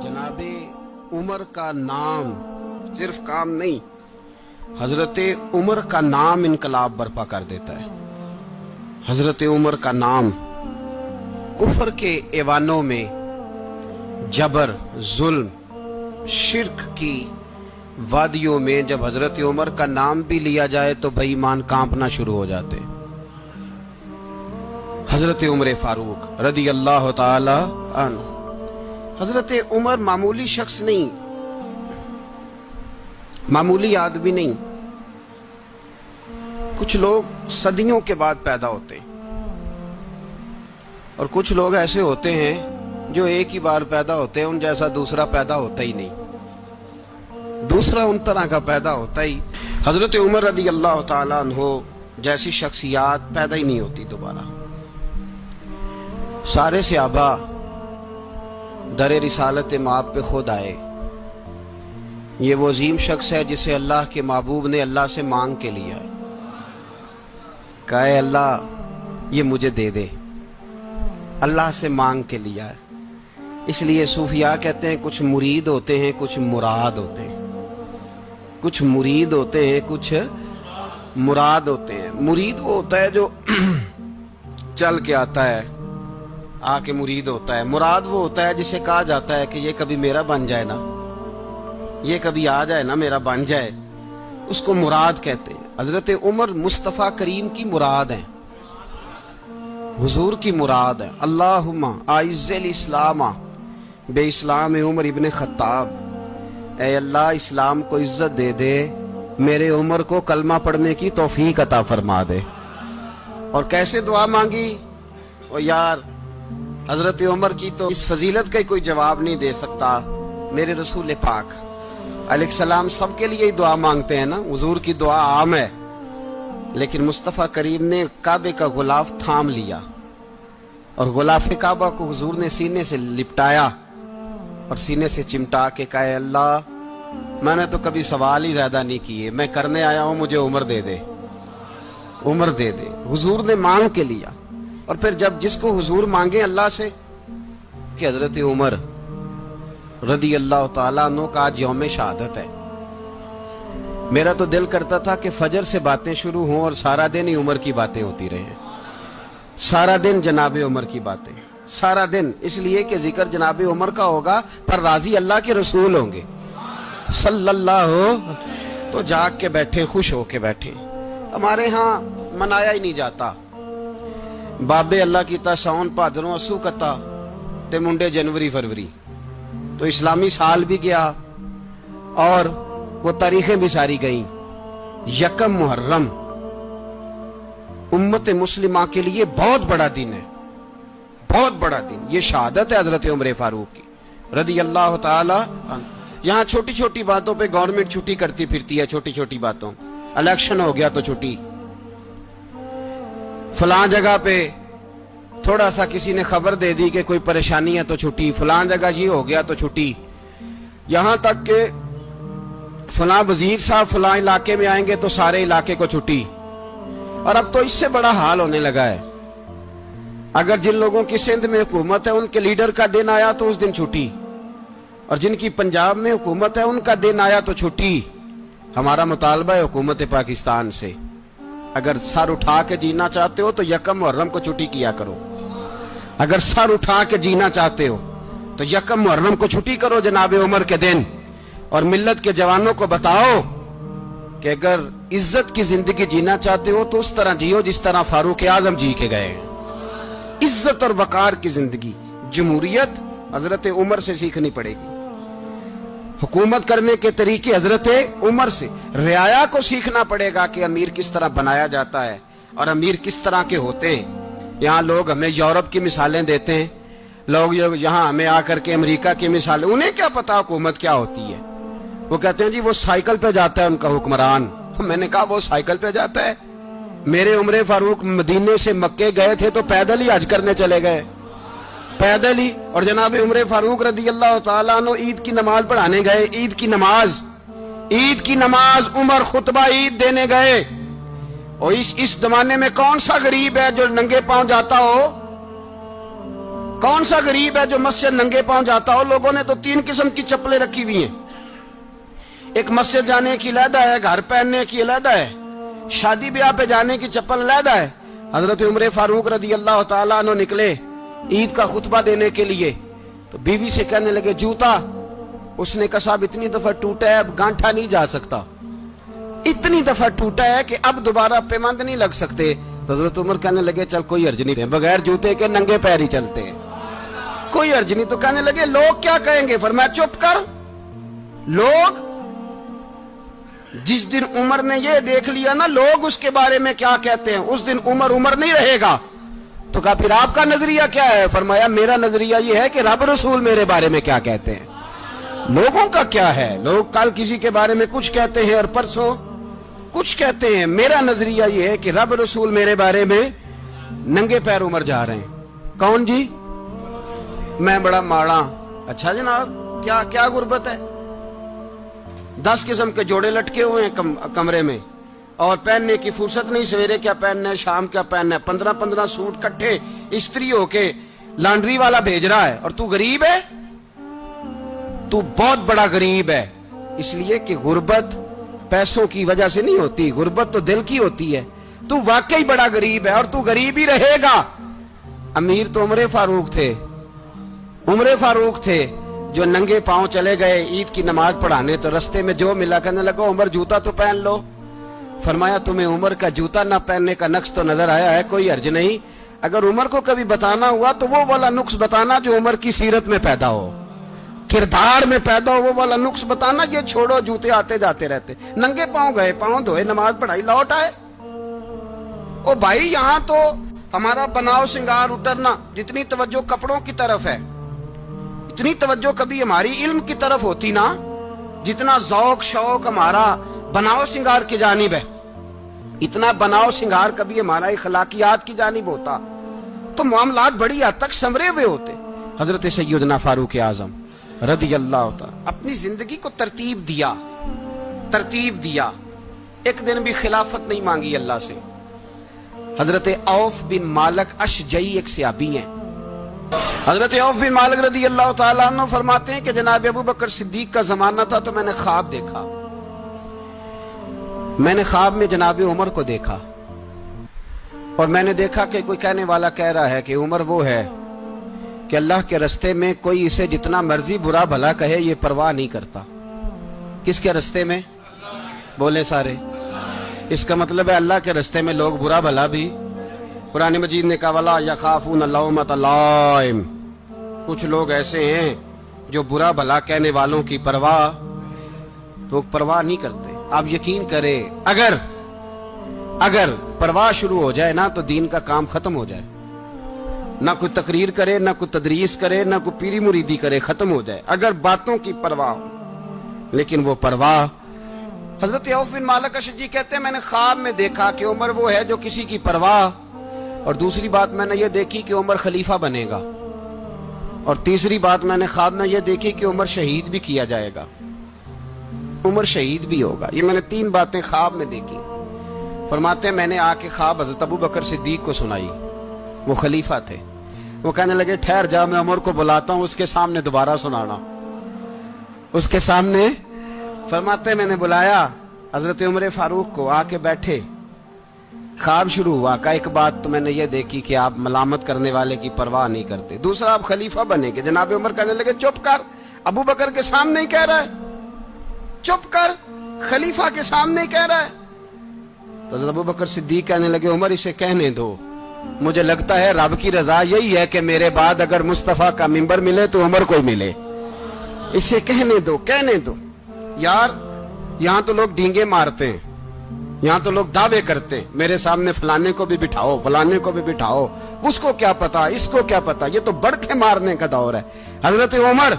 जनाब उमर का नाम सिर्फ काम नहीं, हजरत उमर का नाम इनकलाब बर्पा कर देता है। हजरत उमर का नाम कुफर के ऐवानों में, जबर, जुल्म, शिर्क की वादियों में जब हजरत उमर का नाम भी लिया जाए तो बेईमान कांपना शुरू हो जाते। हजरत उमर फारूक रदी अल्लाह ताला अन्हु। हजरत उमर मामूली शख्स नहीं, मामूली आदमी नहीं। कुछ लोग सदियों के बाद पैदा होते हैं और कुछ लोग ऐसे होते हैं जो एक ही बार पैदा होते हैं, उन जैसा दूसरा पैदा होता ही नहीं, दूसरा उन तरह का पैदा होता ही। हजरत उमर रदी अल्लाह ताला अन्हु जैसी शख्सियत पैदा ही नहीं होती दोबारा। सारे सहाबा दर रिसालत माप पे खुद आए। ये वो अजीम शख्स है जिसे अल्लाह के महबूब ने अल्लाह से मांग के लिया है। कहा है अल्लाह ये मुझे दे दे, अल्लाह से मांग के लिया है। इसलिए सूफिया कहते हैं कुछ मुरीद होते हैं, कुछ मुराद होते हैं। कुछ मुरीद होते हैं, कुछ मुराद होते हैं। मुरीद वो होता है जो चल के आता है, आके मुरीद होता है। मुराद वो होता है जिसे कहा जाता है कि ये कभी मेरा बन जाए ना, ये कभी आ जाए ना, मेरा बन जाए, उसको मुराद कहते हैं। हजरत उमर मुस्तफा करीम की मुराद है, हुजूर की मुराद है। अल्लाहुम्मा आइज़्ज़िल इस्लामा बे इस्लाम उमर इब्ने खत्ताब। ऐ अल्लाह इस्लाम को इज्जत दे दे, मेरे उमर को कलमा पढ़ने की तौफीक अता फरमा दे। और कैसे दुआ मांगी? और यार हजरत उमर की तो इस फजीलत का कोई जवाब नहीं दे सकता। मेरे रसूल पाक अलैहिस्सलाम सबके लिए ही दुआ मांगते हैं ना, हुजूर की दुआ आम है, लेकिन मुस्तफा करीम ने काबे का गुलाफ थाम लिया और गुलाफ काबा को हुजूर ने सीने से लिपटाया और सीने से चिमटा के कहा अल्लाह मैंने तो कभी सवाल ही ज्यादा नहीं किए, मैं करने आया हूं, मुझे उम्र दे दे, उम्र दे दे। हुजूर ने मांग के लिया। और फिर जब जिसको हुजूर मांगे अल्लाह से कि हजरत उमर रदी अल्लाह ताला अन्हु का आज यौम शहादत है, मेरा तो दिल करता था कि फजर से बातें शुरू हों और सारा दिन ही उमर की बातें होती रहे, सारा दिन जनाबे उमर की बातें, सारा दिन। इसलिए कि जिक्र जनाबे उमर का होगा पर राजी अल्लाह के रसूल होंगे सल्लल्लाहु। तो जाग के बैठे, खुश होके बैठे। हमारे यहाँ मनाया ही नहीं जाता। बाबे अल्लाह की ता साउन भादरों असू कता ते मुंडे जनवरी फरवरी। तो इस्लामी साल भी गया और वो तारीखें भी सारी गई। यकम मुहर्रम उम्मत मुस्लिमा के लिए बहुत बड़ा दिन है, बहुत बड़ा दिन। ये शहादत है हजरत उमर फारूक की रदी अल्लाह ताला। यहां छोटी छोटी बातों पे गवर्नमेंट छुट्टी करती फिरती है, छोटी छोटी बातों। इलेक्शन हो गया तो छुट्टी, फलां जगह पे थोड़ा सा किसी ने खबर दे दी कि कोई परेशानी है तो छुट्टी, फलां जगह ये हो गया तो छुट्टी। यहां तक के फलां वजीर साहब फलां इलाके में आएंगे तो सारे इलाके को छुट्टी। और अब तो इससे बड़ा हाल होने लगा है, अगर जिन लोगों की सिंध में हुकूमत है उनके लीडर का दिन आया तो उस दिन छुट्टी, और जिनकी पंजाब में हुकूमत है उनका दिन आया तो छुट्टी। हमारा मुतालबा है हुकूमत पाकिस्तान से, अगर सर उठा के जीना चाहते हो तो यकम मुहर्रम को छुट्टी किया करो। अगर सर उठा के जीना चाहते हो तो यकम मुहर्रम को छुट्टी करो जनाब उमर के दिन। और मिल्लत के जवानों को बताओ कि अगर इज्जत की जिंदगी जीना चाहते हो तो उस तरह जियो जिस तरह फारूक आजम जी के गए। इज्जत और वकार की जिंदगी, जमहूरियत हजरत उमर से सीखनी पड़ेगी। हुकूमत करने के तरीके हजरत उमर से, रियाया को सीखना पड़ेगा कि अमीर किस तरह बनाया जाता है और अमीर किस तरह के होते हैं। यहाँ लोग हमें यूरोप की मिसालें देते हैं, लोग यहाँ हमें आकर के अमेरिका की मिसालें, उन्हें क्या पता हुकूमत क्या होती है। वो कहते हैं जी वो साइकिल पे जाता है उनका हुक्मरान। तो मैंने कहा वो साइकिल पे जाता है? मेरे उमर फारूक मदीने से मक्के गए थे तो पैदल ही हज करने चले गए, पैदल ही। और जनाब उमर फारूक रदी अल्लाह ताला अन्हु ईद की नमाज पढ़ाने गए। ईद की नमाज उमर खुतबा ईद देने गए। और इस जमाने में कौन सा गरीब है जो नंगे पांव जाता हो? कौन सा गरीब है जो मस्जिद नंगे पांव जाता हो? लोगों ने तो 3 किस्म की चप्पलें रखी हुई हैं। एक मस्जिद जाने की अलहदा है, घर पहनने की अलहदा है, शादी ब्याह पे जाने की चप्पल अलहदा है। हजरत उमर फारूक रदी अल्लाह ताला अन्हु निकले ईद का खुतबा देने के लिए, तो बीवी से कहने लगे जूता। उसने कहा साहब इतनी दफा टूटा है अब गांठा नहीं जा सकता, इतनी दफा टूटा है कि अब दोबारा पेमंद नहीं लग सकते। तो हजरत उमर कहने लगे चल कोई हर्ज नहीं, बगैर जूते के नंगे पैर ही चलते हैं, कोई हर्ज नहीं। तो कहने लगे लोग क्या कहेंगे? फरमाया चुप कर। लोग जिस दिन उमर ने ये देख लिया ना लोग उसके बारे में क्या कहते हैं, उस दिन उमर उमर नहीं रहेगा। तो कहा फिर आपका नजरिया क्या है? फरमाया मेरा नजरिया ये है कि रब रसूल मेरे बारे में क्या कहते हैं। लोगों का क्या है? लोग कल किसी के बारे में कुछ कहते हैं और परसों कुछ कहते हैं। मेरा नजरिया ये है कि रब रसूल मेरे बारे में नंगे पैर उमर जा रहे हैं। कौन जी? मैं बड़ा माड़ा। अच्छा जनाब, क्या क्या गुर्बत है? 10 किस्म के जोड़े लटके हुए हैं कमरे में और पहनने की फुर्सत नहीं। सवेरे क्या पहनना है, शाम क्या पहनना है, 15-15 सूट इकट्ठे इस्त्री होके लॉन्ड्री वाला भेज रहा है। और तू गरीब है, तू बहुत बड़ा गरीब है। इसलिए कि गुर्बत पैसों की वजह से नहीं होती, गुर्बत तो दिल की होती है। तू वाकई बड़ा गरीब है और तू गरीब ही रहेगा। अमीर तो उमर फारूक थे, उमर फारूक थे जो नंगे पांव चले गए ईद की नमाज पढ़ाने। तो रस्ते में जो मिला कहने लगा उमर जूता तो पहन लो। फरमाया तुम्हें उमर का जूता ना पहनने का नक्श तो नजर आया है, कोई हर्ज नहीं। अगर उमर को कभी बताना हुआ तो वो वाला नुक्स बताना जो उमर की सीरत में पैदा हो, किरदार में पैदा हो, वो वाला नुक्स बताना। ये छोड़ो जूते आते जाते रहते, नंगे पांव गए, पांव धोए, नमाज पढ़ाई, लौट आए। ओ भाई यहां तो हमारा बनाव श्रृंगार उतरना, जितनी तवज्जो कपड़ों की तरफ है इतनी तवज्जो कभी हमारी इल्म की तरफ होती ना, जितना ज़ौक शौक हमारा बनाव श्रृंगार की जानिब है, इतना बनाव श्रृंगार कभी हमारा इखलाकियात की जानिब होता तो मामलात बड़ी हद तक संवरे हुए होते। हजरत सैयदना फारूक आजम रदी अल्लाह तआला अपनी जिंदगी को तरतीब दिया। एक दिन भी खिलाफत नहीं मांगी अल्लाह से। हजरत औफ बिन मालिक अशजई एक सहाबी हैं। हजरत औफ बिन मालिक रदी अल्लाह तआला अन्हु फरमाते हैं कि जनाब अबू बकर सिद्दीक का जमाना था तो मैंने ख्वाब देखा। मैंने ख्वाब में जनाब उमर को देखा और मैंने देखा कि कोई कहने वाला कह रहा है कि उमर वो है कि अल्लाह के रास्ते में कोई इसे जितना मर्जी बुरा भला कहे ये परवाह नहीं करता। किसके रास्ते में? बोले सारे। इसका मतलब है अल्लाह के रास्ते में लोग बुरा भला भी, कुरान मजीद ने कहा वला यखाफून लौमत लाइम, कुछ लोग ऐसे हैं जो बुरा भला कहने वालों की परवाह नहीं करते। आप यकीन करें अगर परवाह शुरू हो जाए ना तो दीन का काम खत्म हो जाए। ना कोई तकरीर करे, ना कोई तदरीस करे, ना कोई पीरी मुरीदी करे, खत्म हो जाए अगर बातों की परवाह हो। लेकिन वो परवाह, हजरत औफ बिन मालिक अशजी कहते हैं मैंने ख्वाब में देखा कि उमर वो है जो किसी की परवाह, और दूसरी बात मैंने ये देखी कि उमर खलीफा बनेगा, और तीसरी बात मैंने ख्वाब में ये देखी कि उमर शहीद भी किया जाएगा, उमर शहीद भी होगा। ये मैंने 3 बातें ख्वाब में देखी। फरमाते हैं मैंने आके ख्वाब हजरत अबू बकर सिद्दीक को सुनाई, वो खलीफा थे। वो कहने लगे ठहर जा, मैं उमर को बुलाता हूं, उसके सामने दोबारा सुनाना, उसके सामने। फरमाते मैंने बुलाया हजरत उमर फारूक को, आके बैठे, ख्वाब शुरू हुआ। का एक बात तो मैंने ये देखी कि आप मलामत करने वाले की परवाह नहीं करते, दूसरा आप खलीफा बनेंगे। जनाब उमर कहने लगे चुप कर, अबू बकर के सामने ही कह रहा है, चुप कर, खलीफा के सामने ही कह रहा है। तो अबू बकर सिद्दीक कहने लगे उमर इसे कहने दो, मुझे लगता है रब की रजा यही है कि मेरे बाद अगर मुस्तफा का मिंबर मिले तो उमर को मिले, इसे कहने दो। यार यहां तो लोग डींगे मारते हैं, यहां तो लोग दावे करते हैं, मेरे सामने फलाने को भी बिठाओ, फलाने को भी बिठाओ, उसको क्या पता, इसको क्या पता, ये तो बढ़के मारने का दौर है। हजरत उमर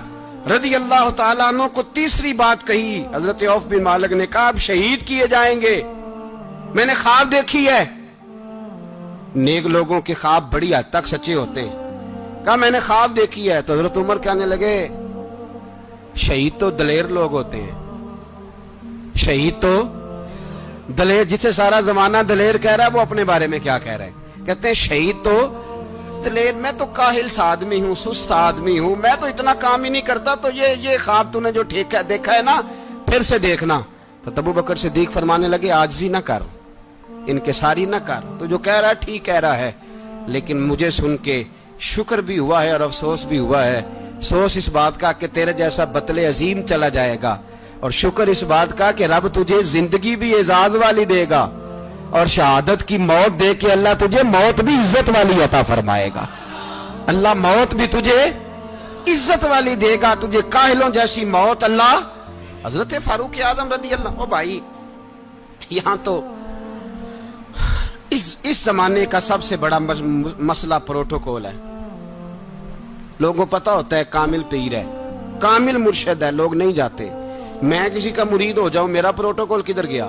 रदी अल्लाह तआला अन्हु को तीसरी बात कही। हजरत औफ बिन मालिक ने कहा आप शहीद किए जाएंगे, मैंने ख्वाब देखी है। नेक लोगों के ख्वाब बड़ी हद तक सच्चे होते हैं। कहा मैंने ख्वाब देखी है। तो हजरत उमर कहने लगे शहीद तो दलेर लोग होते हैं, शहीद तो दलेर, जिसे सारा जमाना दलेर कह रहा है वो अपने बारे में क्या कह रहे हैं? कहते हैं शहीद तो تلید میں تو کاہل سا آدمی ہوں، سست آدمی ہوں، میں تو اتنا کام ہی نہیں کرتا، تو یہ خواب تو نے جو دیکھا ہے نا پھر سے دیکھنا۔ تو ابو بکر صدیق فرمانے لگے عاجزی نہ کر، انکساری نہ کر، تو جو کہہ رہا ہے ٹھیک کہہ رہا ہے، لیکن مجھے سن کے شکر بھی ہوا ہے اور افسوس بھی ہوا ہے۔ افسوس اس بات کا کہ تیرے جیسا بطل عظیم چلا جائے گا، اور شکر اس بات کا کہ رب تجھے زندگی بھی اعزاز والی دے گا، اور شہادت کی موت دے کے اللہ تجھے موت بھی عزت والی عطا فرمائے گا۔ اللہ موت بھی تجھے عزت والی دے گا، تجھے کاہلوں جیسی موت اللہ۔ حضرت فاروق اعظم رضی اللہ، او بھائی یہاں تو اس زمانے کا سب سے بڑا مسئلہ پروٹوکول ہے۔ لوگوں پتہ ہوتا ہے کامل پیر ہے، کامل مرشد ہے، لوگ نہیں جاتے۔ میں کسی کا مرید ہو جاؤں، میرا پروٹوکول کدھر گیا؟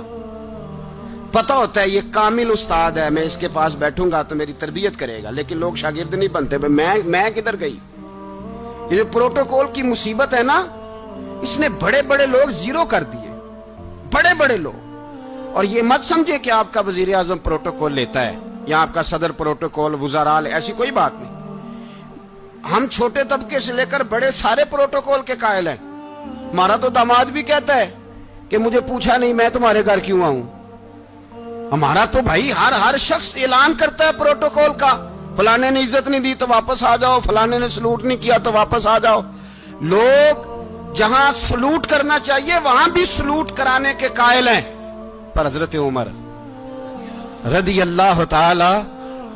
پتہ ہوتا ہے یہ کامل استاد ہے، میں اس کے پاس بیٹھوں گا تو میری تربیت کرے گا، لیکن لوگ شاگرد نہیں بنتے۔ میں کدھر گئی؟ یہ جو پروٹوکول کی مصیبت ہے نا، اس نے بڑے بڑے لوگ زیرو کر دیے، بڑے بڑے لوگ۔ اور یہ مت سمجھے کہ آپ کا وزیر اعظم پروٹوکول لیتا ہے یا آپ کا صدر پروٹوکول، وزراء، ایسی کوئی بات نہیں۔ ہم چھوٹے طبقے سے لے کر بڑے سارے پروٹوکول کے قائل ہیں۔ ہمارا تو داماد بھی کہتا ہے کہ مجھے پوچھا نہیں، میں تمہارے گھر کیوں آؤں؟ ہمارا تو بھائی ہر شخص اعلان کرتا ہے پروٹوکول کا، فلانے نے عزت نہیں دی تو واپس آ جاؤ، فلانے نے سلوٹ نہیں کیا تو واپس آ جاؤ۔ لوگ جہاں سلوٹ کرنا چاہیے وہاں بھی سلوٹ کرانے کے قائل ہیں۔ پر حضرت عمر رضی اللہ تعالی،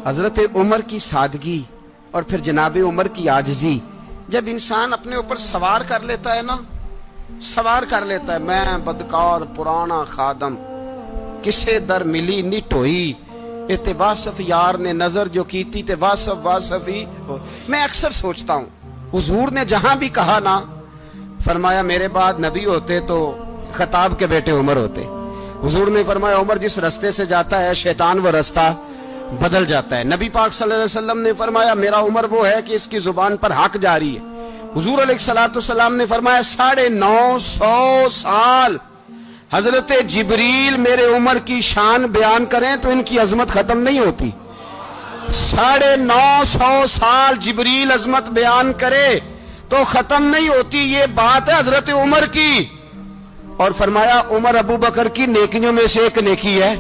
حضرت عمر کی سادگی اور پھر جناب عمر کی عاجزی، جب انسان اپنے اوپر سوار کر لیتا ہے نا، سوار کر لیتا ہے، میں بدکار پرانا خادم، کسے در ملی نٹ ہوئی، تے واصف یار نے نظر جو کیتی تے واصف ہی ہو۔ میں اکثر سوچتا ہوں حضور نے جہاں بھی کہا نا، فرمایا میرے بعد نبی ہوتے تو خطاب کے بیٹے عمر ہوتے۔ حضور نے فرمایا عمر جس رستے سے جاتا ہے شیطان وہ رستہ بدل جاتا ہے۔ نبی پاک صلی اللہ علیہ وسلم نے فرمایا میرا عمر وہ ہے کہ اس کی زبان پر حق جاری ہے۔ حضور علیہ الصلوۃ نے فرمایا 950 سال حضرت جبریل میرے عمر کی شان بیان کریں تو ان کی عظمت ختم نہیں ہوتی۔ 950 سال جبریل عظمت بیان کرے تو ختم نہیں ہوتی۔ یہ بات ہے حضرت عمر کی، اور فرمایا عمر ابو بکر کی نیکیوں میں سے ایک نیکی ہے،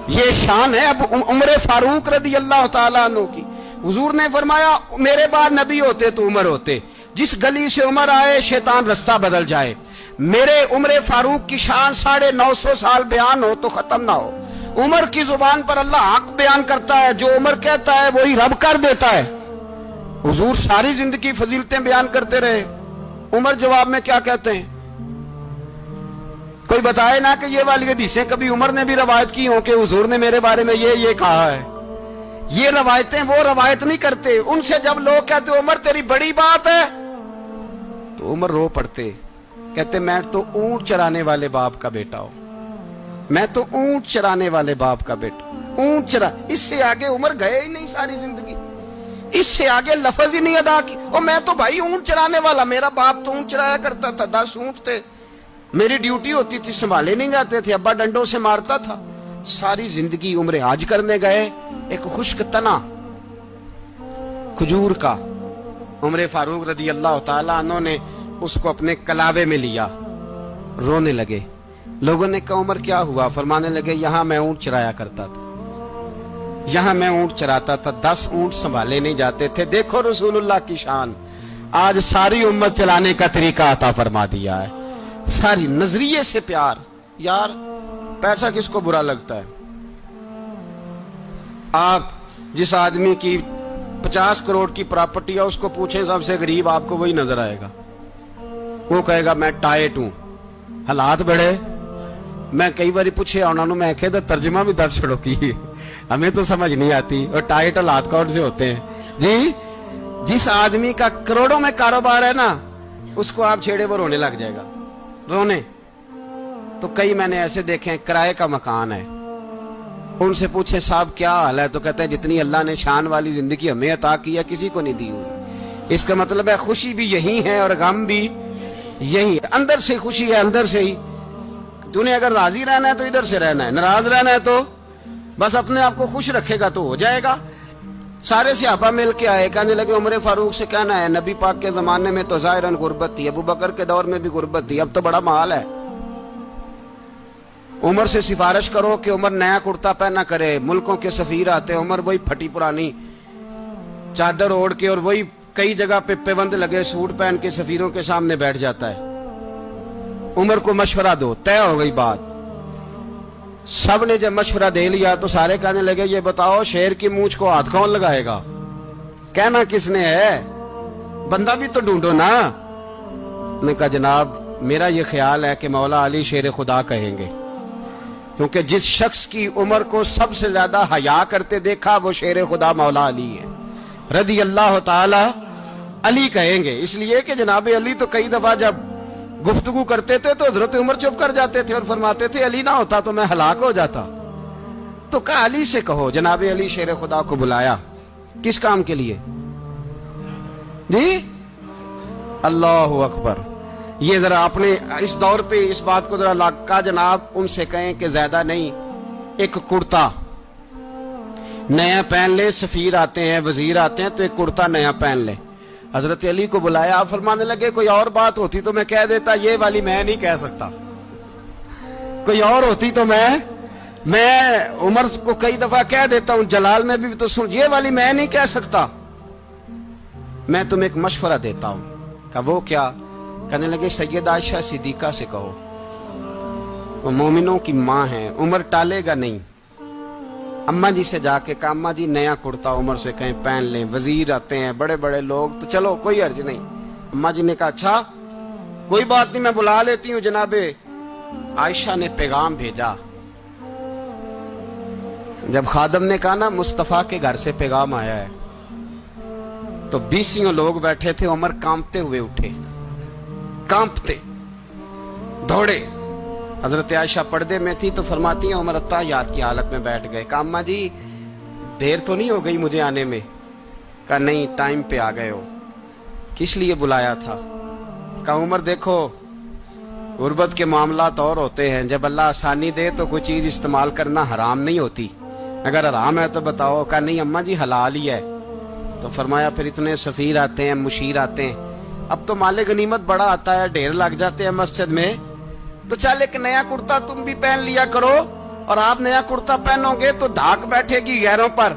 یہ شان ہے اب عمر فاروق رضی اللہ تعالیٰ عنہ کی۔ حضور نے فرمایا میرے بعد نبی ہوتے تو عمر ہوتے، جس گلی سے عمر آئے شیطان رستہ بدل جائے۔ میرے عمر فاروق کی شان 950 سال بیان ہو تو ختم نہ ہو۔ عمر کی زبان پر اللہ حق بیان کرتا ہے، جو عمر کہتا ہے وہی رب کر دیتا ہے۔ حضور ساری زندگی فضیلتیں بیان کرتے رہے، عمر جواب میں کیا کہتے ہیں؟ کوئی بتائے نا کہ یہ والی حدیثیں کبھی عمر نے بھی روایت کی ہوں کہ حضور نے میرے بارے میں یہ کہا ہے۔ یہ روایتیں وہ روایت نہیں کرتے، ان سے جب لوگ کہتے عمر تیری بڑی بات ہے تو عمر رو پڑتے، کہتے میں تو اونٹ چرانے والے باپ کا بیٹا ہوں، میں تو اونٹ چرانے والے باپ کا بیٹا، اونٹ چرا۔ اس سے آگے عمر گئے ہی نہیں ساری زندگی، اس سے آگے لفظ ہی نہیں ادا کی۔ اور میں تو بھائی اونٹ چرانے والا، میرا باپ تو اونٹ چرایا کرتا تھا، 10 اونٹ تھے، میری ڈیوٹی ہوتی تھی، سنبھالے نہیں جاتے تھے، ابا ڈنڈوں سے مارتا تھا۔ ساری زندگی عمر حج کرنے گئے، ایک خشک تنا کھجور کا عمر فاروق رضی اللہ تعالیٰ عنہ نے اس کو اپنے کلاوے میں لیا، رونے لگے۔ لوگوں نے کہا عمر کیا ہوا؟ فرمانے لگے یہاں میں اونٹ چرایا کرتا تھا، یہاں میں اونٹ چراتا تھا، 10 اونٹ سنبھالے نہیں جاتے تھے۔ دیکھو رسول اللہ کی شان، آج ساری امت چلانے کا طریقہ عطا فرما دیا ہے، ساری نظریے سے پیار۔ یار پیسہ کس کو برا لگتا ہے؟ آپ جس آدمی کی 50 کروڑ کی پراپرٹی ہے اس کو پوچھیں سب سے غریب، آپ کو وہی نظر آئے گا۔ وہ کہے گا میں ٹائٹ ہوں، حالات بڑے۔ میں کئی بار پوچھے انہوں نے، میں کہتا ترجمہ بھی 10 چھڑو کی، ہمیں تو سمجھ نہیں آتی، اور ٹائٹ حالات کون سے ہوتے ہیں جی؟ جس آدمی کا کروڑوں میں کاروبار ہے نا، اس کو آپ چھیڑے وہ رونے لگ جائے گا، رونے۔ تو کئی میں نے ایسے دیکھے ہیں کرائے کا مکان ہے، ان سے پوچھے صاحب کیا حال ہے، تو کہتے ہیں جتنی اللہ نے شان والی زندگی ہمیں عطا کی ہے کسی کو نہیں دی ہوئی۔ اس کا مطلب ہے خوشی بھی یہی ہے اور غم بھی یہی ہے، اندر سے خوشی ہے، اندر سے ہی۔ تو نے اگر راضی رہنا ہے تو ادھر سے رہنا ہے، ناراض رہنا ہے تو بس اپنے آپ کو خوش رکھے گا تو ہو جائے گا۔ सारे सहाबा मिल के आए, कहने लगे उमर फारूक से कहना है, नबी पाक के जमाने में तो ज़ाहिरन गुर्बत थी, अबू बकर के दौर में भी गुर्बत थी, अब तो बड़ा माल है। उमर से सिफारिश करो कि उमर नया कुर्ता पहना करे। मुल्कों के सफीर आते हैं, उमर वही फटी पुरानी चादर ओढ़ के और वही कई जगह पे पेबंद लगे सूट पहन के सफीरों के सामने बैठ जाता है। उमर को मशवरा दो, तय हो गई बात। सब ने जब मशवरा दे लिया तो सारे कहने लगे, ये बताओ शेर की मूंछ को हाथ कौन लगाएगा? कहना किसने है, बंदा भी तो ढूंढो ना। ने कहा जनाब मेरा ये ख्याल है कि मौला अली शेर खुदा कहेंगे, क्योंकि जिस शख्स की उमर को सबसे ज्यादा हया करते देखा वो शेर खुदा मौला अली है, रदी अल्लाह ताला अली कहेंगे। इसलिए कि जनाब अली तो कई दफा जब गुफ्तगू करते थे तो हजरत उमर चुप कर जाते थे और फरमाते थे अली ना होता तो मैं हलाक हो जाता। तो कहा अली से कहो। जनाब अली शेर खुदा को बुलाया, किस काम के लिए जी? अल्लाह अकबर। ये जरा अपने इस दौर पे इस बात को जरा लाका जनाब उनसे कहें कि ज्यादा नहीं, एक कुर्ता नया पहन ले। सफीर आते हैं, वजीर आते हैं तो एक कुर्ता नया पहन ले। हजरत अली को बुलाया, आप फरमाने लगे कोई और बात होती तो मैं कह देता, ये वाली मैं नहीं कह सकता। कोई और होती तो मैं उमर को कई दफा कह देता हूं, जलाल में भी तो सुन, ये वाली मैं नहीं कह सकता। मैं तुम्हें एक मशवरा देता हूं। कहा वो क्या? कहने लगे सैयद आयशा सिद्दीका से कहो, वो मोमिनों की मां है, उमर टालेगा नहीं। अम्मा जी से जाके कहा अम्मा जी नया कुर्ता उमर से कहीं पहन लें, वजीर आते हैं, बड़े बड़े लोग, तो चलो कोई अर्ज नहीं। अम्मा जी ने कहा अच्छा कोई बात नहीं, मैं बुला लेती हूँ। जनाबे आयशा ने पैगाम भेजा। जब खादम ने कहा ना मुस्तफा के घर से पैगाम आया है, तो 20 लोग बैठे थे। उमर कांपते हुए उठे, कांपते दौड़े। हजरत आयशा पर्दे में थी तो फरमाती है उमर अत्ताहियात की हालत में बैठ गए। कहा अम्मा जी देर तो नहीं हो गई मुझे आने में? कहा नहीं, टाइम पे आ गए हो। किस लिए बुलाया था? कहा उमर देखो गुर्बत के मामलात और होते हैं, जब अल्लाह आसानी दे तो कोई चीज इस्तेमाल करना हराम नहीं होती, अगर हराम है तो बताओ। कहा नहीं अम्मा जी हलाल ही है। तो फरमाया फिर इतने सफीर आते हैं, मुशीर आते हैं, अब तो माले गनीमत बड़ा आता है, ढेर लग जाते हैं मस्जिद में, तो चल एक नया कुर्ता तुम भी पहन लिया करो। और आप नया कुर्ता पहनोगे तो धाक बैठेगी गैरों पर।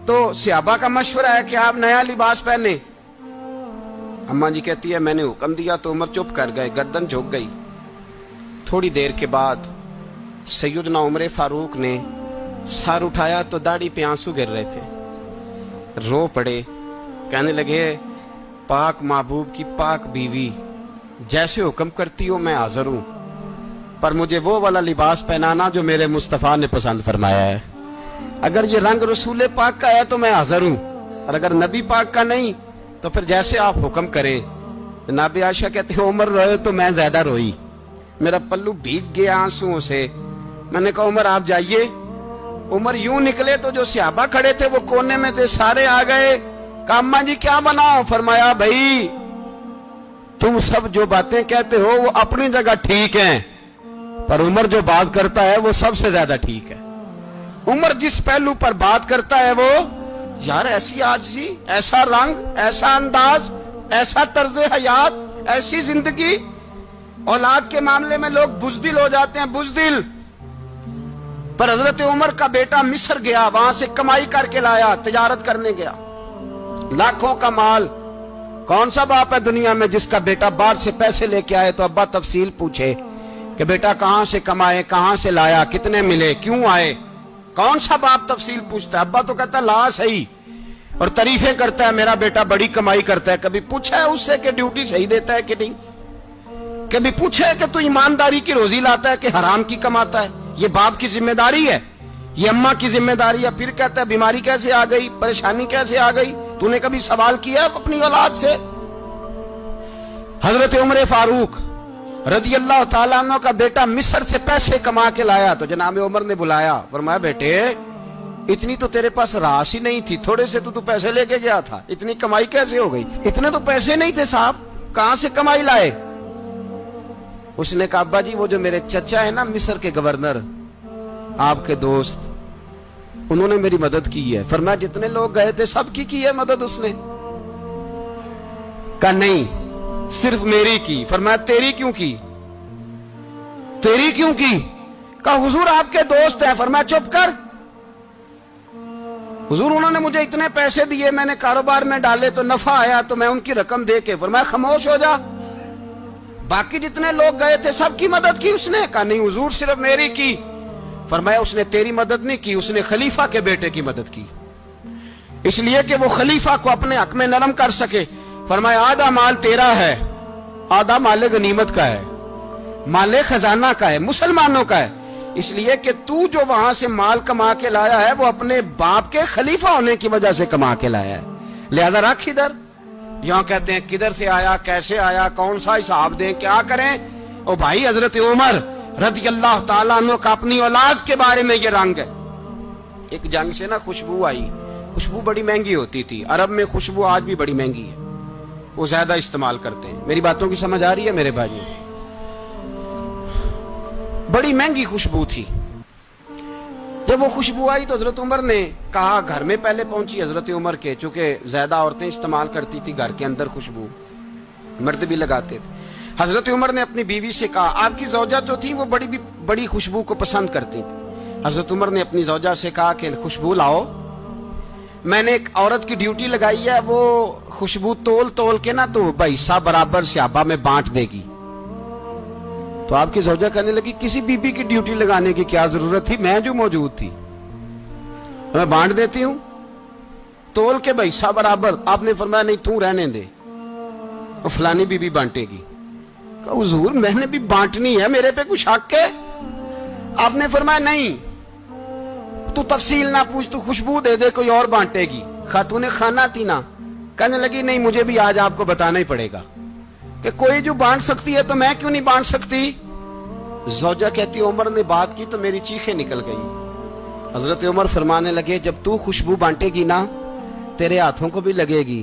तो सहाबा का मशवरा है कि आप नया लिबास पहने। अम्मा जी कहती है मैंने हुक्म दिया तो उमर चुप कर गए, गर्दन झुक गई। थोड़ी देर के बाद सैयदना उमर फारूक ने सर उठाया तो दाढ़ी पे आंसू गिर रहे थे, रो पड़े। कहने लगे पाक महबूब की पाक बीवी, जैसे हुक्म करती हो मैं हाजिर हूं, पर मुझे वो वाला लिबास पहनाना जो मेरे मुस्तफा ने पसंद फरमाया है। अगर ये रंग रसूल पाक का है तो मैं हाजिर हूं, और अगर नबी पाक का नहीं तो फिर जैसे आप हुक्म करें। जनाब आयशा कहते हैं उमर रोए तो मैं ज्यादा रोई, मेरा पल्लू भीग गया आंसुओं से। मैंने कहा उमर आप जाइए। उमर यूं निकले तो जो सहाबा खड़े थे वो कोने में थे, सारे आ गए। कहा अम्मा जी क्या बनाओ? फरमाया भाई तुम सब जो बातें कहते हो वो अपनी जगह ठीक हैं, पर उमर जो बात करता है वो सबसे ज्यादा ठीक है। उमर जिस पहलू पर बात करता है वो, यार ऐसी आजिज़ी, ऐसा रंग, ऐसा अंदाज, ऐसा तर्ज हयात, ऐसी जिंदगी। औलाद के मामले में लोग बुज़दिल हो जाते हैं, बुज़दिल। पर हजरत उमर का बेटा मिस्र गया, वहां से कमाई करके लाया, तिजारत करने गया, लाखों का माल। कौन सा बाप है दुनिया में जिसका बेटा बाहर से पैसे लेके आए तो अब्बा तफसील पूछे कि बेटा कहां से कमाए, कहां से लाया, कितने मिले, क्यों आए? कौन सा बाप तफसील पूछता है? अब्बा तो कहता ला सही और तारीफें करता है, मेरा बेटा बड़ी कमाई करता है। कभी पूछा है उससे कि ड्यूटी सही देता है कि नहीं? कभी पूछा है कि तू ईमानदारी की रोजी लाता है कि हराम की कमाता है? ये बाप की जिम्मेदारी है, ये अम्मा की जिम्मेदारी है। फिर कहता है बीमारी कैसे आ गई, परेशानी कैसे आ गई? तूने कभी सवाल किया अपनी औलाद से? हजरत उमर फारूक रजी अल्लाह ताला अन्हु का बेटा मिस्र से पैसे कमा के लाया तो जनाब उमर ने बुलाया, फरमाया बेटे इतनी तो तेरे पास राश ही नहीं थी, थोड़े से तो तू पैसे लेके गया था, इतनी कमाई कैसे हो गई? इतने तो पैसे नहीं थे साहब, कहां से कमाई लाए? उसने कहा अब्बा जी वो जो मेरे चचा है ना मिस्र के गवर्नर, आपके दोस्त, انہوں نے میری مدد کی ہے. فرمایا جتنے لوگ گئے تھے سب کی ہے مدد اس نے؟ کہا نہیں صرف میری کی. فرمایا تیری کیوں کی؟ تیری کیوں کی؟ کہا حضور آپ کے دوست ہیں. فرمایا چپ کر حضور انہوں نے مجھے اتنے پیسے دیے, میں نے کاروبار میں ڈالے تو نفع آیا تو میں ان کی رقم دے کے. فرمایا خاموش ہو جا, باقی جتنے لوگ گئے تھے سب کی مدد کی اس نے؟ کہا نہیں حضور صرف میری کی. فرمایا اس نے تیری مدد نہیں کی, اس نے خلیفہ کے بیٹے کی مدد کی, اس لیے کہ وہ خلیفہ کو اپنے حق میں نرم کر سکے. فرمایا آدھا مال تیرا ہے, آدھا مال غنیمت کا ہے, مال خزانہ کا ہے, مسلمانوں کا ہے, اس لیے کہ تو جو وہاں سے مال کما کے لایا ہے وہ اپنے باپ کے خلیفہ ہونے کی وجہ سے کما کے لایا ہے, لہذا رکھ ادھر. یہاں کہتے ہیں کدھر سے آیا, کیسے آیا, کون سا حساب دیں, کیا کریں؟ او بھائی حضرت عمر رضی اللہ تعالیٰ عنہ کا اپنی اولاد کے بارے میں یہ رنگ ہے. ایک جنگ سے نا خوشبو آئی, خوشبو بڑی مہنگی ہوتی تھی, عرب میں خوشبو آج بھی بڑی مہنگی ہے, وہ زیادہ استعمال کرتے ہیں. میری باتوں کی سمجھ آ رہی ہے میرے بھائی؟ بڑی مہنگی خوشبو تھی. جب وہ خوشبو آئی تو حضرت عمر نے کہا, گھر میں پہلے پہنچی حضرت عمر کے, چونکہ زیادہ عورتیں استعمال کرتی تھی گھر کے اندر خوشبو, مرد بھی لگاتے تھے. حضرت عمر نے اپنی بیوی سے کہا, آپ کی زوجہ تو تھی وہ بڑی خوشبو کو پسند کرتی تھی. حضرت عمر نے اپنی زوجہ سے کہا کہ خوشبو لاؤ, میں نے ایک عورت کی ڈیوٹی لگائی ہے, وہ خوشبو تول کے نا تو حصہ برابر صحابہ میں بانٹ دے گی. تو آپ کی زوجہ کہنے لگی کسی بی بی کی ڈیوٹی لگانے کی کیا ضرورت تھی, میں جو موجود تھی میں بانٹ دیتی ہوں تول کے حصہ برابر. آپ نے فرمایا نہیں تو رہنے دے, وہ فلانی بی بی بانٹے گی. کہا حضور میں نے بھی بانٹنی ہے, میرے پہ کچھ حق ہے؟ آپ نے فرمایا نہیں تو تفصیل نہ پوچھ, تو خوشبو دے دے, کوئی اور بانٹے گی. خاتون خانہ تھی نا, کہنے لگی نہیں مجھے بھی آج آپ کو بتانا ہی پڑے گا کہ کوئی جو بانٹ سکتی ہے تو میں کیوں نہیں بانٹ سکتی. زوجہ کہتی عمر نے بات کی تو میری چیخیں نکل گئی. حضرت عمر فرمانے لگے جب تو خوشبو بانٹے گی نا تیرے ہاتھوں کو بھی لگے گی,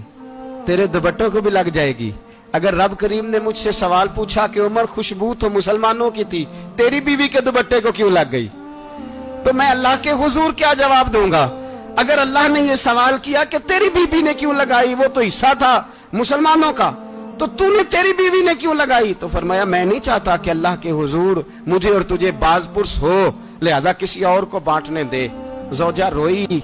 تیرے دوپٹوں کو بھی لگ جائے گی. اگر رب کریم نے مجھ سے سوال پوچھا کہ عمر خوشبو تو مسلمانوں کی تھی, تیری بیوی کے دوپٹے کو کیوں لگ گئی, تو میں اللہ کے حضور کیا جواب دوں گا؟ اگر اللہ نے یہ سوال کیا کہ تیری بیوی نے کیوں لگائی, وہ تو حصہ تھا مسلمانوں کا, تو نے تیری بیوی نے کیوں لگائی؟ تو فرمایا میں نہیں چاہتا کہ اللہ کے حضور مجھے اور تجھے باز پرس ہو, لہذا کسی اور کو بانٹنے دے. زوجہ روئی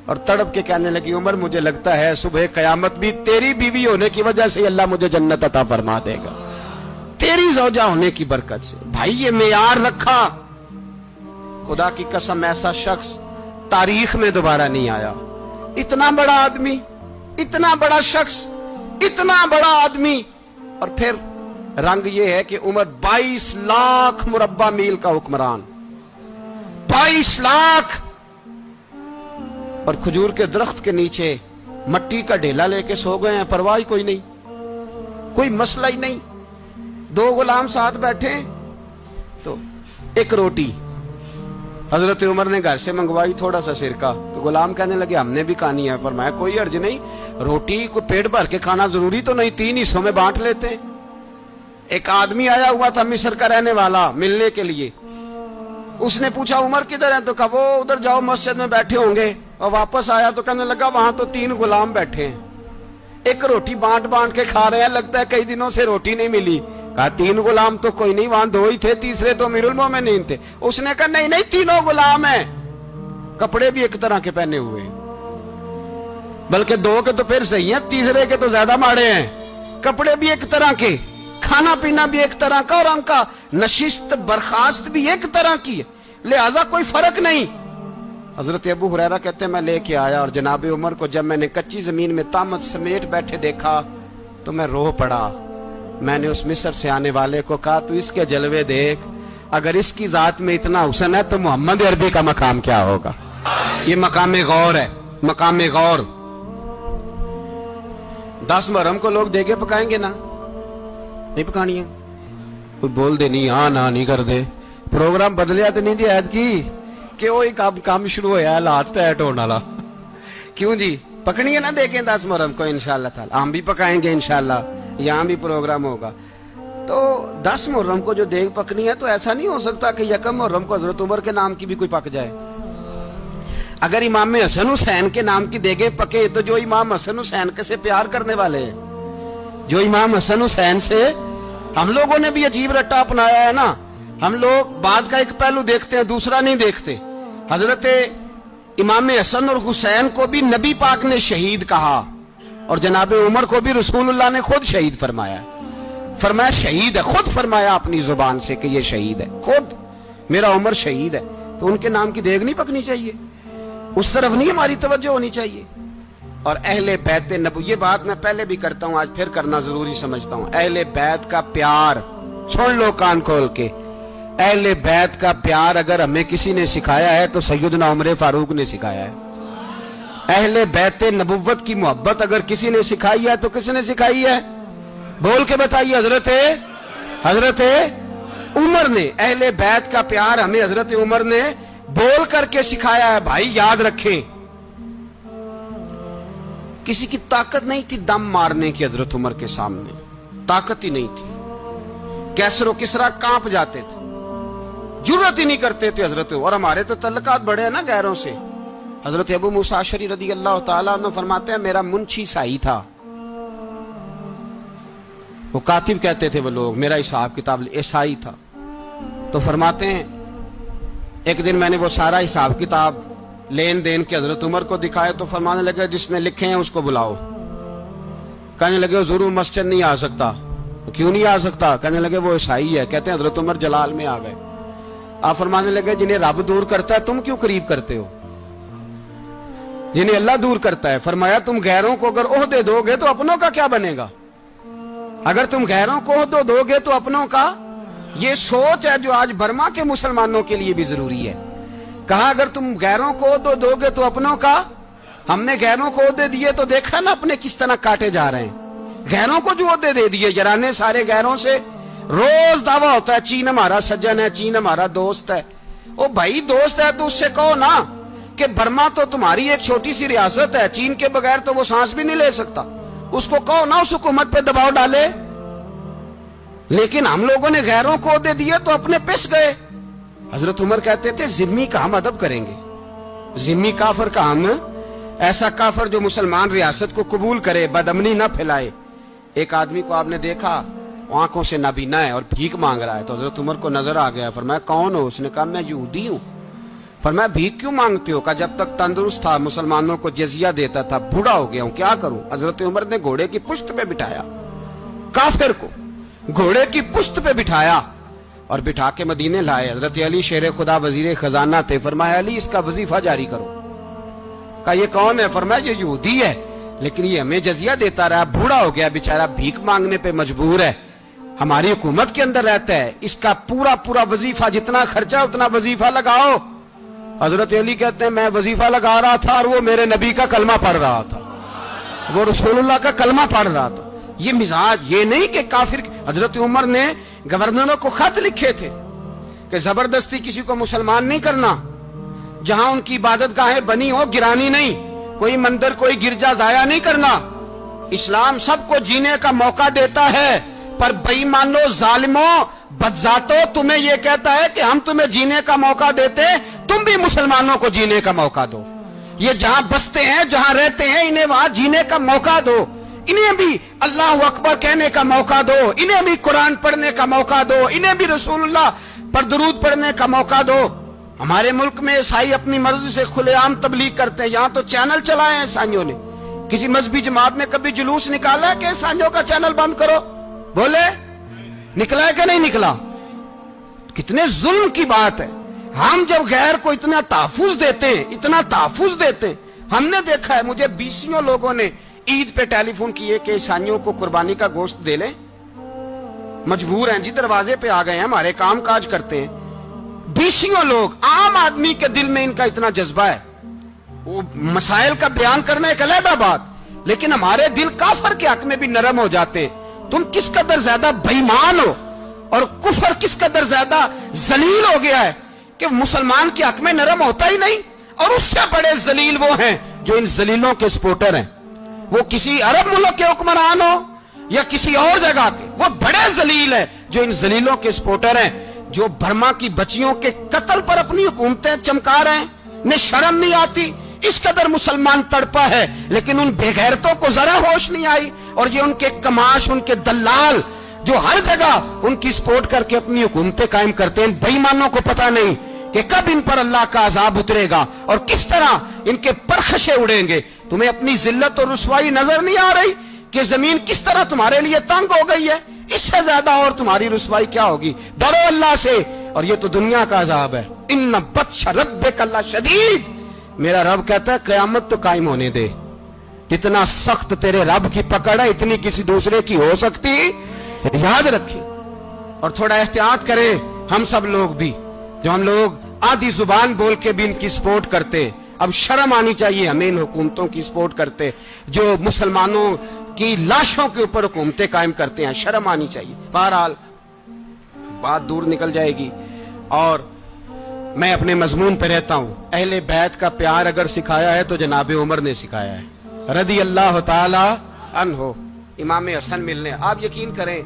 اور تڑپ کے کہنے لگی عمر مجھے لگتا ہے صبح قیامت بھی تیری بیوی ہونے کی وجہ سے اللہ مجھے جنت عطا فرما دے گا, تیری زوجہ ہونے کی برکت سے. بھائی یہ معیار رکھا, خدا کی قسم ایسا شخص تاریخ میں دوبارہ نہیں آیا. اتنا بڑا آدمی, اتنا بڑا شخص, اتنا بڑا آدمی, اور پھر رنگ یہ ہے کہ عمر 22 لاکھ مربع میل کا حکمران, 22 لاکھ, اور کھجور کے درخت کے نیچے مٹی کا ڈھیلا لے کے سو گئے ہیں, پرواہ کوئی نہیں, کوئی مسئلہ ہی نہیں. 2 غلام ساتھ بیٹھے تو ایک روٹی حضرت عمر نے گھر سے منگوائی, تھوڑا سا سرکہ, تو غلام کہنے لگے ہم نے بھی کھانی ہے. فرمایا کوئی حرج نہیں, روٹی کو پیٹ بھر کے کھانا ضروری تو نہیں, 3 حصوں میں بانٹ لیتے. ایک آدمی آیا ہوا تھا مصر کا رہنے والا ملنے کے لیے, اس نے پوچھا عمر کدھر ہیں, تو کہا وہ ادھر جاؤ مسجد میں بیٹھے ہوں گے. اور واپس آیا تو کہنے لگا وہاں تو 3 غلام بیٹھے ہیں, ایک روٹی بانٹ کے کھا رہے ہیں, لگتا ہے کئی دنوں سے روٹی نہیں ملی. کہا 3 غلام تو کوئی نہیں, وہاں 2 ہی تھے, تیسرے تو امیر المومنین تھے. اس نے کہا نہیں 3 غلام ہیں, کپڑے بھی ایک طرح کے پہنے ہوئے, بلکہ 2 کے تو پھر صحیح ہیں, تیسرے کے تو زیادہ ماڑے ہیں. کپڑے بھی ایک طرح کے, کھانا پینا بھی ایک طرح کا, اور ان کا نشست برخاست بھی ایک طرح کی ہے, لہذا کوئی فرق نہیں. حضرت ابو ہریرہ کہتے ہیں میں لے کے آیا, اور جناب عمر کو جب میں نے کچی زمین میں تامت سمیٹ بیٹھے دیکھا تو میں رو پڑا. میں نے اس مصر سے آنے والے کو کہا تو اس کے جلوے دیکھ, اگر اس کی ذات میں اتنا حسن ہے تو محمد عربی کا مقام کیا ہوگا. یہ مقام غور ہے, مقام غور. 10 محرم کو لوگ دیگے پکائیں گے نا, نہیں پکانی ہے, کوئی بول دے نہیں, ہاں نہ نہیں کر دے, پروگرام بدلیا تو نہیں دی عید کی کہ وہی کام شروع ہوا ہے لاسٹ ٹائٹ ہونے والا. کیوں جی پکنی ہے نا دیکھیں 10 محرم کو انشاءاللہ تعالی, ہم بھی پکائیں گے انشاءاللہ, یہاں بھی پروگرام ہوگا. تو 10 محرم کو جو دیگ پکنی ہے تو ایسا نہیں ہو سکتا کہ 1 محرم کو حضرت عمر کے نام کی بھی کوئی پک جائے. اگر امام حسن حسین کے نام کی دیگیں پکے تو جو امام حسن حسین سے پیار کرنے والے ہیں، جو امام حسن حسین سے، ہم لوگوں نے بھی عجیب رٹا اپنایا ہے نا، ہم لوگ بات کا ایک پہلو دیکھتے ہیں دوسرا نہیں دیکھتے۔ حضرت امام حسن اور حسین کو بھی نبی پاک نے شہید کہا، اور جناب عمر کو بھی رسول اللہ نے خود شہید فرمایا، فرمایا شہید ہے، خود فرمایا اپنی زبان سے کہ یہ شہید ہے، خود میرا عمر شہید ہے۔ تو ان کے نام کی دیگ نہیں پکنی چاہیے، اس طرف نہیں ہماری توجہ ہونی چاہیے۔ اور اہل بیت نبو، یہ بات میں پہلے بھی کرتا ہوں، آج پھر کرنا ضروری سمجھتا ہوں، اہل بیت کا پیار، سن لو کان کھول کے، اہل بیت کا پیار اگر ہمیں کسی نے سکھایا ہے تو سیدنا عمر فاروق نے سکھایا ہے۔ اہل بیت نبوت کی محبت اگر کسی نے سکھائی ہے تو کس نے سکھائی ہے؟ بول کے بتائیے، حضرت عمر نے۔ اہل بیت کا پیار ہمیں حضرت عمر نے بول کر کے سکھایا ہے۔ بھائی یاد رکھیں، کسی کی طاقت نہیں تھی دم مارنے کی حضرت عمر کے سامنے، طاقت ہی نہیں تھی، کیسر و کسرا کانپ جاتے تھے، جرأت ہی نہیں کرتے تھے حضرت۔ اور ہمارے تو تعلقات بڑے ہیں نا غیروں سے۔ حضرت ابو موسیٰ اشعری رضی اللہ تعالیٰ عنہ فرماتے ہیں میرا منشی عیسائی تھا، وہ کاتب کہتے تھے وہ لوگ، میرا حساب کتاب عیسائی تھا۔ تو فرماتے ہیں ایک دن میں نے وہ سارا حساب کتاب لین دین کے حضرت عمر کو دکھائے تو فرمانے لگے جس نے لکھے ہیں اس کو بلاؤ۔ کہنے لگے ضرور مسجد نہیں آ سکتا۔ کیوں نہیں آ سکتا؟ کہنے لگے وہ عیسائی ہے۔ کہتے ہیں حضرت عمر جلال میں آ گئے۔ آپ فرمانے لگے جنہیں رب دور کرتا ہے تم کیوں قریب کرتے ہو؟ جنہیں اللہ دور کرتا ہے۔ فرمایا تم غیروں کو اگر عہدے دو گے تو اپنوں کا کیا بنے گا؟ اگر تم غیروں کو عہدے دو گے تو اپنوں کا۔ یہ سوچ ہے جو آج برما کے مسلمانوں کے لیے بھی ضروری ہے۔ کہا اگر تم غیروں کو عہدے دو گے تو اپنوں کا۔ ہم نے غیروں کو عہدے دیے تو دیکھا نا اپنے کس طرح کاٹے جا رہے ہیں۔ غیروں کو جو عہدے دے دیے جرانے سارے غیروں سے، روز دعویٰ ہوتا ہے چین ہمارا سجن ہے، چین ہمارا دوست ہے۔ او بھائی دوست ہے تو اس سے کہو نا کہ برما تو تمہاری ایک چھوٹی سی ریاست ہے، چین کے بغیر تو وہ سانس بھی نہیں لے سکتا، اس کو کہو نا اس حکومت پہ دباؤ ڈالے۔ لیکن ہم لوگوں نے غیروں کو عہدے دیے تو اپنے پس گئے۔ حضرت عمر کہتے تھے ذمی کا ہم ادب کریں گے، ذمی کافر کا ہم، ایسا کافر جو مسلمان ریاست کو قبول کرے، بدامنی نہ پھیلائے۔ ایک آدمی کو آپ نے دیکھا آنکھوں سے نابینا ہے اور بھیک مانگ رہا ہے، تو حضرت عمر کو نظر آ گیا، فرمایا کون ہو؟ اس نے کہا میں یہودی ہوں۔ فرمایا بھیک کیوں مانگتے ہو؟ کہا جب تک تندرست تھا مسلمانوں کو جزیہ دیتا تھا، بوڑھا ہو گیا ہوں کیا کروں؟ حضرت عمر نے گھوڑے کی پشت پہ بٹھایا، کافر کو گھوڑے کی پشت پہ بٹھایا اور بٹھا کے مدینے لائے۔ حضرت علی شیر خدا وزیر خزانہ تھے، فرمایا علی اس کا وظیفہ جاری کرو۔ کہا یہ کون ہے؟ فرمایا یہ یہودی ہے لیکن یہ ہمیں جزیہ دیتا رہا، بوڑھا ہو گیا بیچارہ، بھیک مانگنے پہ مجبور ہے، ہماری حکومت کے اندر رہتا ہے، اس کا پورا وظیفہ جتنا خرچہ اتنا وظیفہ لگاؤ۔ حضرت علی کہتے ہیں میں وظیفہ لگا رہا تھا اور وہ میرے نبی کا کلمہ پڑھ رہا تھا، وہ رسول اللہ کا کلمہ پڑھ رہا تھا۔ یہ مزاج، یہ نہیں کہ کافر۔ حضرت عمر نے گورنروں کو خط لکھے تھے کہ زبردستی کسی کو مسلمان نہیں کرنا، جہاں ان کی عبادت گاہیں بنی ہو گرانی نہیں، کوئی مندر کوئی گرجا ضائع نہیں کرنا۔ اسلام سب کو جینے کا موقع دیتا ہے، پر بے ایمانو ظالموں بدذاتوں تمہیں یہ کہتا ہے کہ ہم تمہیں جینے کا موقع دیتے، تم بھی مسلمانوں کو جینے کا موقع دو۔ یہ جہاں بستے ہیں جہاں رہتے ہیں انہیں وہاں جینے کا موقع دو، انہیں بھی اللہ اکبر کہنے کا موقع دو، انہیں بھی قرآن پڑھنے کا موقع دو، انہیں بھی رسول اللہ پر درود پڑھنے کا موقع دو۔ ہمارے ملک میں عیسائی اپنی مرضی سے کھلے عام تبلیغ کرتے ہیں، یہاں تو چینل چلائے ہیں عیسائیوں نے۔ کسی مذہبی جماعت نے کبھی جلوس نکالا ہے کہ عیسائیوں کا چینل بند کرو؟ بولے نکلا ہے کہ نہیں نکلا؟ کتنے ظلم کی بات ہے۔ ہم جب غیر کو اتنا تحفظ دیتے ہیں، اتنا تحفظ دیتے ہیں، ہم نے دیکھا ہے مجھے 20 لوگوں نے عید پہ ٹیلی فون کیے کہ عیسائیوں کو قربانی کا گوشت دے لیں، مجبور ہیں جی، دروازے پہ آ گئے ہیں، ہمارے کام کاج کرتے ہیں۔ 20 لوگ، عام آدمی کے دل میں ان کا اتنا جذبہ ہے، وہ مسائل کا بیان کرنا ایک علیحدہ بات، لیکن ہمارے دل کافر کے حق میں بھی نرم ہو جاتے ہیں۔ تم کس قدر زیادہ بے ایمان ہو اور کفر کس قدر زیادہ ذلیل ہو گیا ہے کہ مسلمان کے حق میں نرم ہوتا ہی نہیں، اور اس سے بڑے ذلیل وہ ہیں جو ان ذلیلوں کے سپورٹر ہیں، وہ کسی عرب ملک کے حکمران ہو یا کسی اور جگہ کے، وہ بڑے ذلیل ہیں جو ان ذلیلوں کے سپورٹر ہیں، جو برما کی بچیوں کے قتل پر اپنی حکومتیں چمکا رہے ہیں۔ ने शर्म नहीं आती, इस कदर मुसलमान तड़पा है, लेकिन उन बेगैरतों को जरा होश नहीं आई। और ये उनके कमाश, उनके दलाल जो हर जगह उनकी सपोर्ट करके अपनी हुकूमतें कायम करते हैं, बेईमानों को पता नहीं कि कब इन पर अल्लाह का अजाब उतरेगा और किस तरह इनके परखशे उड़ेंगे। तुम्हें अपनी जिल्लत और रुसवाई नजर नहीं आ रही कि जमीन किस तरह तुम्हारे लिए तंग हो गई है? इससे ज्यादा और तुम्हारी रुसवाई क्या होगी? डरो अल्लाह से, और ये तो दुनिया का अजाब है। इन्ना बत्श रब्बिक लशदीद, मेरा रब कहता है कयामत तो कायम होने दे। जितना सख्त तेरे रब की पकड़ है, इतनी किसी दूसरे की हो सकती, याद रखिए। और थोड़ा एहतियात करें हम सब लोग भी, जो हम लोग आधी जुबान बोल के भी इनकी सपोर्ट करते। अब शर्म आनी चाहिए हमें इन हुकूमतों की सपोर्ट करते जो मुसलमानों की लाशों के ऊपर हुकूमतें कायम करते हैं, शर्म आनी चाहिए। बहरहाल बात दूर निकल जाएगी और मैं अपने मजमून पे रहता हूं। अहले बैत का प्यार अगर सिखाया है तो जनाबे उमर ने सिखाया है, रदी अल्लाह ताला अन्हो। इमाम हसन मिलने, आप यकीन करें,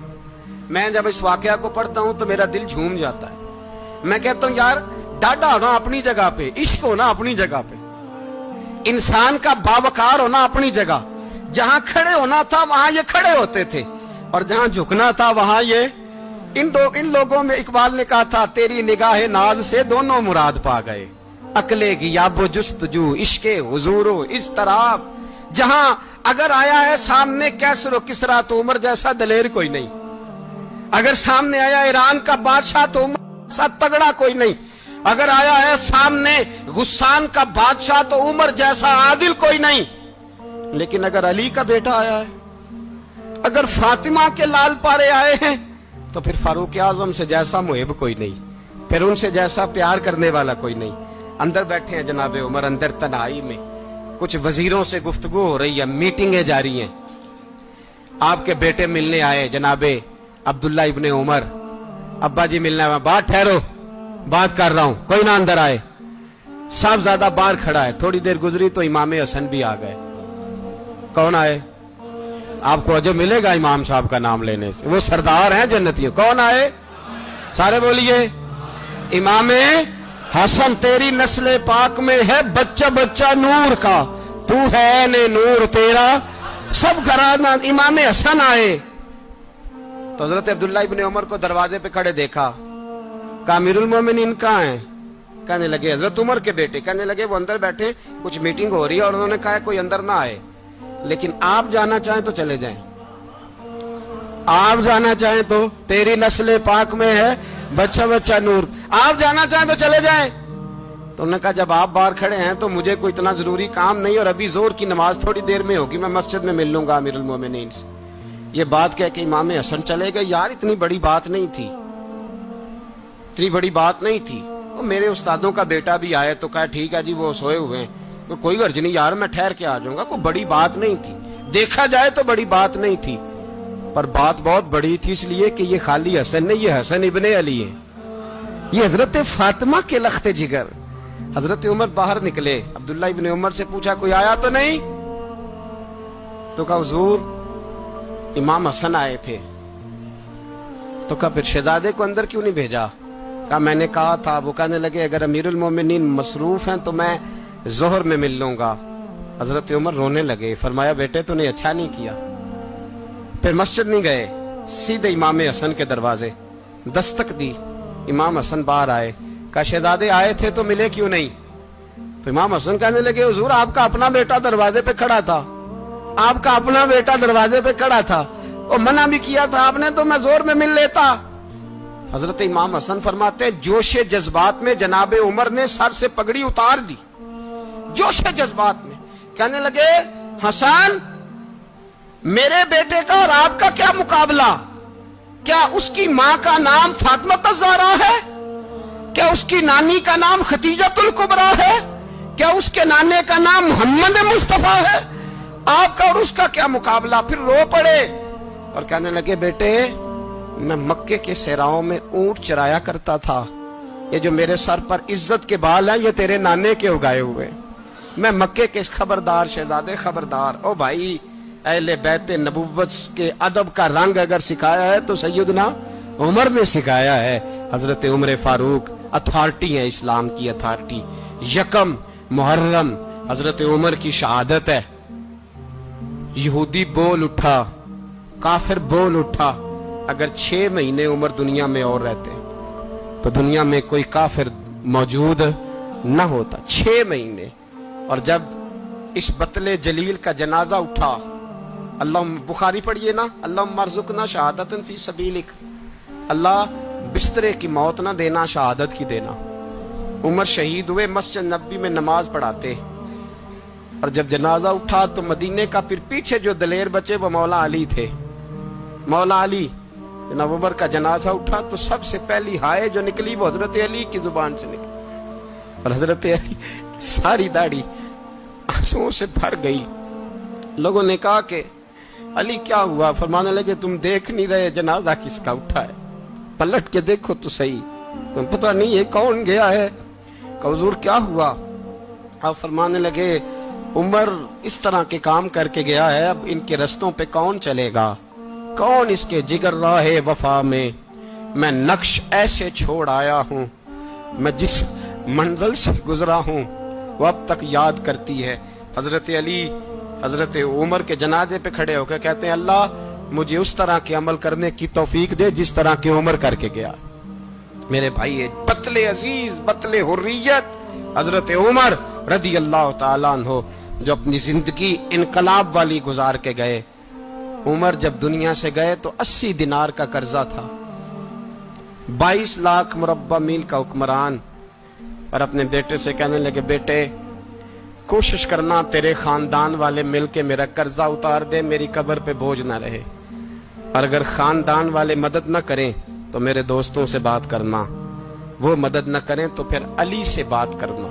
मैं जब इस वाकया को पढ़ता हूं तो मेरा दिल झूम जाता है। मैं कहता हूं यार, डाडा होना अपनी जगह पे, इश्क होना अपनी जगह पे, इंसान का बावकार होना अपनी जगह। जहां खड़े होना था वहां ये खड़े होते थे, और जहां झुकना था वहां ये इन लोगों में इकबाल ने कहा था, तेरी निगाह नाज से दोनों मुराद पा गए, अकले गियाबो जुस्तजू इश्के हुजूरो इस तरह। जहां अगर आया है सामने कैसरो किसरा तो उमर जैसा दलेर कोई नहीं, अगर सामने आया ईरान का बादशाह तो उमर जैसा तगड़ा कोई नहीं, अगर आया है सामने गुस्सान का बादशाह तो उमर जैसा आदिल कोई नहीं। लेकिन अगर अली का बेटा आया है, अगर फातिमा के लाल पारे आए हैं, तो फिर फारूक आजम से जैसा मुहिब कोई नहीं, फिर उनसे जैसा प्यार करने वाला कोई नहीं। अंदर बैठे हैं जनाबे उमर, अंदर तन्हाई में कुछ वजीरों से गुफ्तगू हो रही है, मीटिंगें जारी हैं। आपके बेटे मिलने आए जनाबे अब्दुल्ला इब्ने उमर, अब्बा जी मिलने आए, बात ठहरो, बात कर रहा हूं, कोई ना अंदर आए। साहबजादा बाहर खड़ा है। थोड़ी देर गुजरी तो इमाम हसन भी आ गए। कौन आए? आपको अजब मिलेगा इमाम साहब का नाम लेने से, वो सरदार हैं जन्नतियों। कौन आए? सारे बोलिए, इमाम हसन, तेरी नस्ल पाक में है बच्चा बच्चा नूर का, तू है ने नूर तेरा सब घराना। इमाम हसन आए तो हजरत अब्दुल्ला इब्ने उमर को दरवाजे पे खड़े देखा, कहा अमीरुल मोमिनीन कहां है? कहने लगे हजरत उमर के बेटे। कहने लगे वो अंदर बैठे, कुछ मीटिंग हो रही है और उन्होंने कहा कोई अंदर ना आए, लेकिन आप जाना चाहें तो चले जाएं, आप जाना चाहें तो, तेरी नस्ल पाक में है बच्चा बच्चा नूर, आप जाना चाहें तो चले जाएं। तो उन्होंने कहा जब आप बाहर खड़े हैं तो मुझे कोई इतना जरूरी काम नहीं, और अभी जोर की नमाज थोड़ी देर में होगी, मैं मस्जिद में मिल लूंगा अमीरुल मोमिनीन से। ये बात कह के इमाम हसन चले गए। यार इतनी बड़ी बात नहीं थी, इतनी बड़ी बात नहीं थी। वो मेरे उस्तादों का बेटा भी आया तो कहा ठीक है जी वो सोए हुए हैं, तो कोई गर्ज नहीं यार, मैं ठहर के आ जाऊंगा, कोई बड़ी बात नहीं थी। देखा जाए तो बड़ी बात नहीं थी, पर बात बहुत बड़ी थी, इसलिए कि ये खाली हसन नहीं, ये हसन इब्ने अली है, ये हजरत फातिमा के लख्ते जिगर। हजरत उमर बाहर निकले, अब्दुल्ला इब्ने उमर से पूछा कोई आया तो नहीं? तो कहा हुजूर इमाम हसन आए थे। तो कहा फिर शहजादे को अंदर क्यों नहीं भेजा? कहा मैंने कहा था। वो कहने लगे अगर अमीरुल मोमिनीन मसरूफ हैं तो मैं जोहर में मिल लूंगा। हजरत उमर रोने लगे, फरमाया बेटे तूने अच्छा नहीं किया। फिर मस्जिद नहीं गए, सीधे इमाम हसन के दरवाजे दस्तक दी। इमाम हसन बाहर आए, कहा शहजादे आए थे तो मिले क्यों नहीं? तो इमाम हसन कहने लगे हुजूर आपका अपना बेटा दरवाजे पे खड़ा था, आपका अपना बेटा दरवाजे पे खड़ा था, और मना भी किया था आपने, तो मैं जोर में मिल लेता। हजरत इमाम हसन फरमाते जोशे जज्बात में जनाबे उमर ने सर से पगड़ी उतार दी, जोशे जज्बात में। कहने लगे हसन मेरे बेटे का और आपका क्या मुकाबला? क्या उसकी मां का नाम फातिमा ज़हरा है? क्या उसकी नानी का नाम खतीजतुल कुबरा है? क्या उसके नाने का नाम मोहम्मद मुस्तफा है? आपका और उसका क्या मुकाबला? फिर रो पड़े और कहने लगे बेटे मैं मक्के के सहराओं में ऊंट चराया करता था, ये जो मेरे सर पर इज्जत के बाल हैं ये तेरे नाने के उगाए हुए, मैं मक्के के खबरदार शहजादे खबरदार। ओ भाई अहले बैत नबुव्वत के अदब का रंग अगर सिखाया है तो सैयदना उमर ने सिखाया है। हजरत उमर फारूक अथॉरिटी है, इस्लाम की अथॉरिटी। यकम मुहर्रम हजरत उमर की शहादत है। यहूदी बोल उठा, काफिर बोल उठा, अगर 6 महीने उमर दुनिया में और रहते तो दुनिया में कोई काफिर मौजूद न होता। 6 महीने। और जब इस बतले जलील का जनाजा उठा, अल्लाह, बुखारी पढ़िए ना, अल्लाह मरजुकना शहादतन फी सबीलिक, अल्लाह बिस्तरे की मौत ना देना, शहादत की देना। उमर शहीद हुए, मस्जिद नबी में नमाज पढ़ाते, और जब जनाजा उठा तो मदीने का फिर पीछे जो दलेर बचे वो मौला अली थे। मौला अली, जनाब उमर का जनाजा उठा तो सबसे पहली हाय जो निकली वो हजरत अली की जुबान से निकली, और हजरत अली की सारी दाढ़ी आंसुओं से भर गई। लोगों ने कहा कि अली क्या हुआ? फरमाने लगे, तुम देख नहीं रहे जनाजा किसका उठा है? पलट के देखो तो सही, तुम पता नहीं ये कौन गया है? हुजूर क्या हुआ? आप फरमाने लगे, उमर इस तरह के काम करके गया है, अब इनके रस्तों पे कौन चलेगा? कौन इसके जिगर राहे वफा में? मैं नक्श ऐसे छोड़ आया हूं, मैं जिस मंजिल से गुजरा हूं वो अब तक याद करती है। हजरत अली हजरत उमर के जनाजे पे खड़े होकर कहते हैं, अल्लाह मुझे उस तरह के अमल करने की तौफीक दे जिस तरह के उमर करके गया। मेरे भाई, बतले अजीज, बतले हुर्रियत हजरत उमर रदी अल्लाह ताला अन्हो, जो अपनी जिंदगी इनकलाब वाली गुजार के गए। उमर जब दुनिया से गए तो 80 दिनार का कर्जा था, 22 लाख मुरब्बा मील का हुक्मरान। और अपने बेटे से कहने लगे, बेटे कोशिश करना तेरे खानदान वाले मिलके मेरा कर्जा उतार दे, मेरी कब्र पे बोझ ना रहे। और अगर खानदान वाले मदद न करें तो मेरे दोस्तों से बात करना, वो मदद न करें तो फिर अली से बात करना।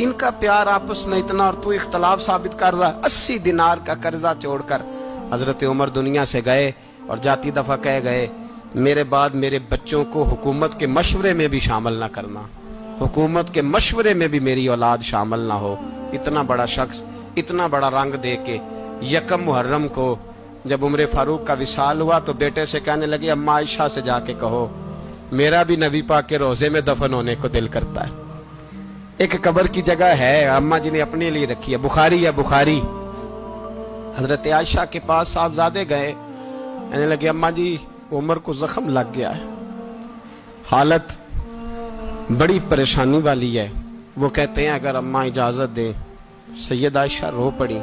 इनका प्यार आपस में इतना, और तू इख्तलाफ साबित कर रहा है। 80 दिनार का कर्जा छोड़कर हजरत उमर दुनिया से गए, और जाती दफा कह गए, मेरे बाद मेरे बच्चों को हुकूमत के मशवरे में भी शामिल ना करना, हुकूमत के मशवरे में भी मेरी औलाद शामिल ना हो। इतना बड़ा शख्स इतना बड़ा रंग दे के यकम मुहर्रम को जब उम्र फारूक का विसाल हुआ तो बेटे से कहने लगे, अम्मा आयशा से जाके कहो मेरा भी नबी पाक के रोजे में दफन होने को दिल करता है। एक कब्र की जगह है अम्मा जी ने अपने लिए रखी है, बुखारी है बुखारी। हजरत आयशा के पास साहबजादे गए, कहने लगे, अम्मा जी उमर को जख्म लग गया है, हालत बड़ी परेशानी वाली है। वो कहते हैं अगर अम्मा इजाजत दे। सैयद आयशा रो पड़ी,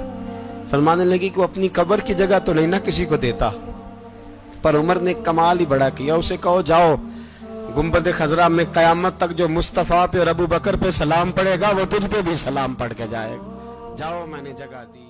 फरमाने लगी कि वो अपनी कब्र की जगह तो नहीं ना किसी को देता, पर उमर ने कमाल ही बड़ा किया। उसे कहो जाओ गुंबद खजरा में कयामत तक जो मुस्तफा पे और अबू बकर पे सलाम पड़ेगा वो तुझ पे भी सलाम पढ़ के जाएगा, जाओ मैंने जगह दी।